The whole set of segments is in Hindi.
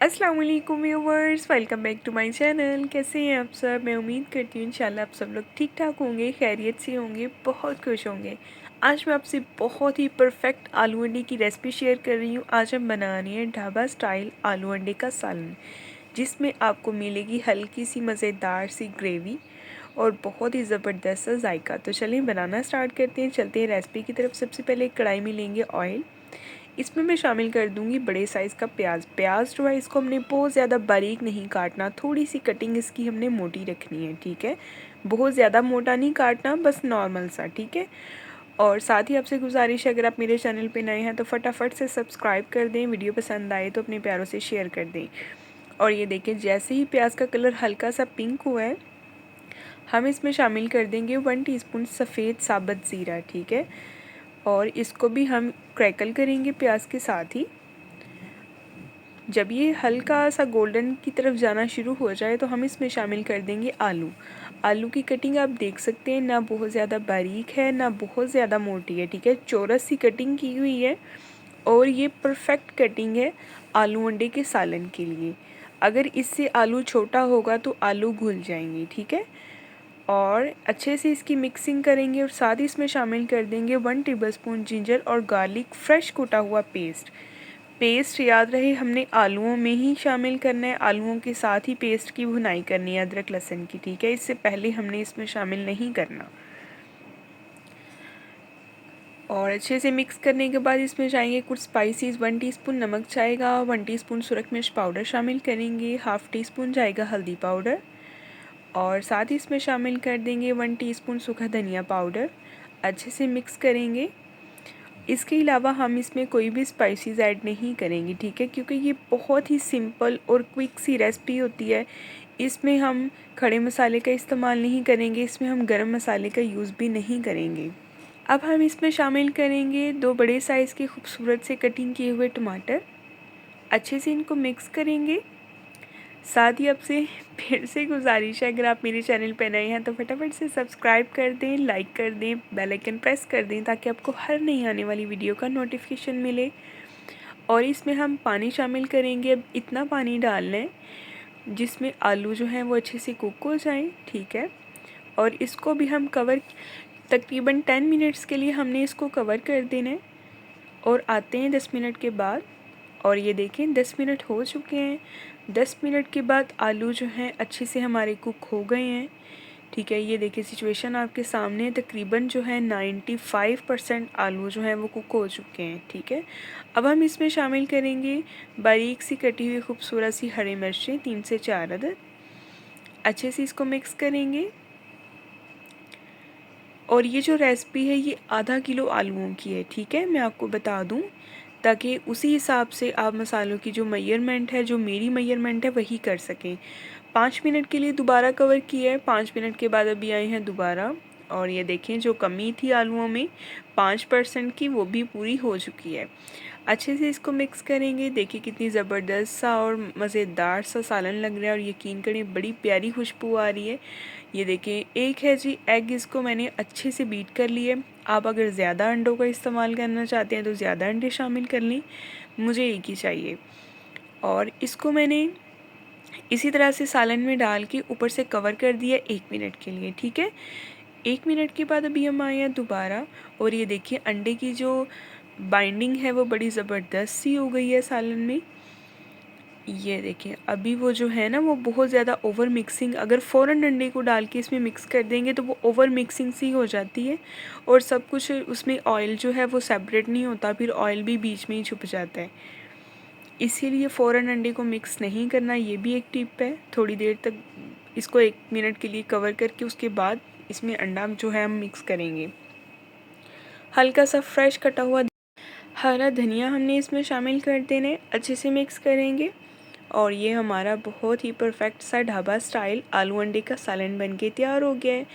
अस्सलाम वालेकुम viewers, welcome back to my channel. कैसे हैं आप सब? मैं उम्मीद करती हूँ इंशाल्लाह आप सब लोग ठीक ठाक होंगे, खैरियत से होंगे, बहुत खुश होंगे। आज मैं आपसे बहुत ही परफेक्ट आलू अंडे की रेसिपी शेयर कर रही हूँ। आज हम बना रहे हैं ढाबा स्टाइल आलू अंडे का सालन, जिसमें आपको मिलेगी हल्की सी मज़ेदार सी ग्रेवी और बहुत ही ज़बरदस्त सा जायका। तो चलिए बनाना स्टार्ट करते हैं, चलते हैं रेसिपी की तरफ। सबसे पहले एक कढ़ाई में लेंगे ऑयल। इसमें मैं शामिल कर दूंगी बड़े साइज़ का प्याज। प्याज जो है इसको हमने बहुत ज़्यादा बारीक नहीं काटना, थोड़ी सी कटिंग इसकी हमने मोटी रखनी है, ठीक है। बहुत ज़्यादा मोटा नहीं काटना, बस नॉर्मल सा, ठीक है। और साथ ही आपसे गुजारिश है, अगर आप मेरे चैनल पे नए हैं तो फटाफट से सब्सक्राइब कर दें, वीडियो पसंद आए तो अपने प्यारों से शेयर कर दें। और ये देखें, जैसे ही प्याज का कलर हल्का सा पिंक हुआ है, हम इसमें शामिल कर देंगे 1 टीस्पून सफ़ेद साबुत ज़ीरा, ठीक है। और इसको भी हम क्रैकल करेंगे प्याज के साथ ही। जब ये हल्का सा गोल्डन की तरफ जाना शुरू हो जाए तो हम इसमें शामिल कर देंगे आलू। आलू की कटिंग आप देख सकते हैं, ना बहुत ज़्यादा बारीक है ना बहुत ज़्यादा मोटी है, ठीक है। चौरस सी कटिंग की हुई है और ये परफेक्ट कटिंग है आलू अंडे के सालन के लिए। अगर इससे आलू छोटा होगा तो आलू घुल जाएंगे, ठीक है। और अच्छे से इसकी मिक्सिंग करेंगे और साथ ही इसमें शामिल कर देंगे 1 टेबलस्पून जिंजर और गार्लिक फ्रेश कुटा हुआ पेस्ट याद रहे हमने आलूओं में ही शामिल करना है, आलूओं के साथ ही पेस्ट की भुनाई करनी है अदरक लहसुन की, ठीक है। इससे पहले हमने इसमें शामिल नहीं करना। और अच्छे से मिक्स करने के बाद इसमें जाएंगे कुछ स्पाइसेस। 1 टीस्पून नमक जाएगा, 1 टीस्पून सुरख मिर्च पाउडर शामिल करेंगे, हाफ़ टी स्पून जाएगा हल्दी पाउडर और साथ ही इसमें शामिल कर देंगे 1 टीस्पून सूखा धनिया पाउडर। अच्छे से मिक्स करेंगे। इसके अलावा हम इसमें कोई भी स्पाइसेस ऐड नहीं करेंगे, ठीक है, क्योंकि ये बहुत ही सिंपल और क्विक सी रेसिपी होती है। इसमें हम खड़े मसाले का इस्तेमाल नहीं करेंगे, इसमें हम गरम मसाले का यूज़ भी नहीं करेंगे। अब हम इसमें शामिल करेंगे 2 बड़े साइज़ के खूबसूरत से कटिंग किए हुए टमाटर। अच्छे से इनको मिक्स करेंगे। साथ ही आपसे फिर से गुजारिश है, अगर आप मेरे चैनल पर नए हैं तो फटाफट से सब्सक्राइब कर दें, लाइक कर दें, बेल आइकन प्रेस कर दें ताकि आपको हर नई आने वाली वीडियो का नोटिफिकेशन मिले। और इसमें हम पानी शामिल करेंगे। अब इतना पानी डालना है जिसमें आलू जो हैं वो अच्छे से कुक हो जाएं, ठीक है। और इसको भी हम कवर तकरीबन 10 मिनट्स के लिए हमने इसको कवर कर देना है। और आते हैं 10 मिनट के बाद और ये देखें 10 मिनट हो चुके हैं। 10 मिनट के बाद आलू जो हैं अच्छे से हमारे कुक हो गए हैं, ठीक है। ये देखिए सिचुएशन आपके सामने, तकरीबन जो है 95% आलू जो हैं वो कुक हो चुके हैं, ठीक है। अब हम इसमें शामिल करेंगे बारीक सी कटी हुई खूबसूरत सी हरी मिर्चें, 3 से 4 अदद। अच्छे से इसको मिक्स करेंगे। और ये जो रेसिपी है ये आधा किलो आलूओं की है, ठीक है। मैं आपको बता दूं ताकि उसी हिसाब से आप मसालों की जो मेजरमेंट है, जो मेरी मेजरमेंट है, वही कर सकें। 5 मिनट के लिए दोबारा कवर किया है, 5 मिनट के बाद अभी आए हैं दोबारा। और ये देखें जो कमी थी आलूओं में 5% की, वो भी पूरी हो चुकी है। अच्छे से इसको मिक्स करेंगे। देखिए कितनी ज़बरदस्त सा और मज़ेदार सा सालन लग रहा है और यकीन करें बड़ी प्यारी खुशबू आ रही है। ये देखिए एक है जी एग, इसको मैंने अच्छे से बीट कर लिए। आप अगर ज़्यादा अंडों का इस्तेमाल करना चाहते हैं तो ज़्यादा अंडे शामिल कर लें, मुझे एक ही चाहिए। और इसको मैंने इसी तरह से सालन में डाल के ऊपर से कवर कर दिया 1 मिनट के लिए, ठीक है। 1 मिनट के बाद अभी हम आए हैं दोबारा और ये देखिए अंडे की जो बाइंडिंग है वो बड़ी ज़बरदस्त सी हो गई है सालन में। ये देखिए अभी वो जो है ना वो बहुत ज़्यादा ओवर मिक्सिंग, अगर फ़ौरन अंडे को डाल के इसमें मिक्स कर देंगे तो वो ओवर मिक्सिंग सी हो जाती है और सब कुछ उसमें ऑयल जो है वो सेपरेट नहीं होता, फिर ऑयल भी बीच में ही छुप जाता है। इसीलिए फ़ौरन अंडे को मिक्स नहीं करना, ये भी एक टिप है। थोड़ी देर तक इसको 1 मिनट के लिए कवर करके उसके बाद इसमें अंडा जो है हम मिक्स करेंगे। हल्का सा फ्रेश कटा हुआ हरा धनिया हमने इसमें शामिल कर देना है। अच्छे से मिक्स करेंगे और ये हमारा बहुत ही परफेक्ट सा ढाबा स्टाइल आलू अंडे का सालन बन के तैयार हो गया है।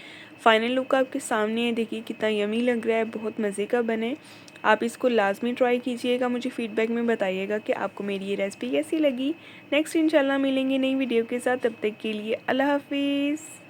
फाइनल लुक आपके सामने है, देखिए कितना यमी लग रहा है, बहुत मज़े का बने। आप इसको लाजमी ट्राई कीजिएगा, मुझे फ़ीडबैक में बताइएगा कि आपको मेरी ये रेसिपी कैसी लगी। नेक्स्ट इंशाल्लाह मिलेंगे नई वीडियो के साथ, तब तक के लिए अल्लाह हाफिज़।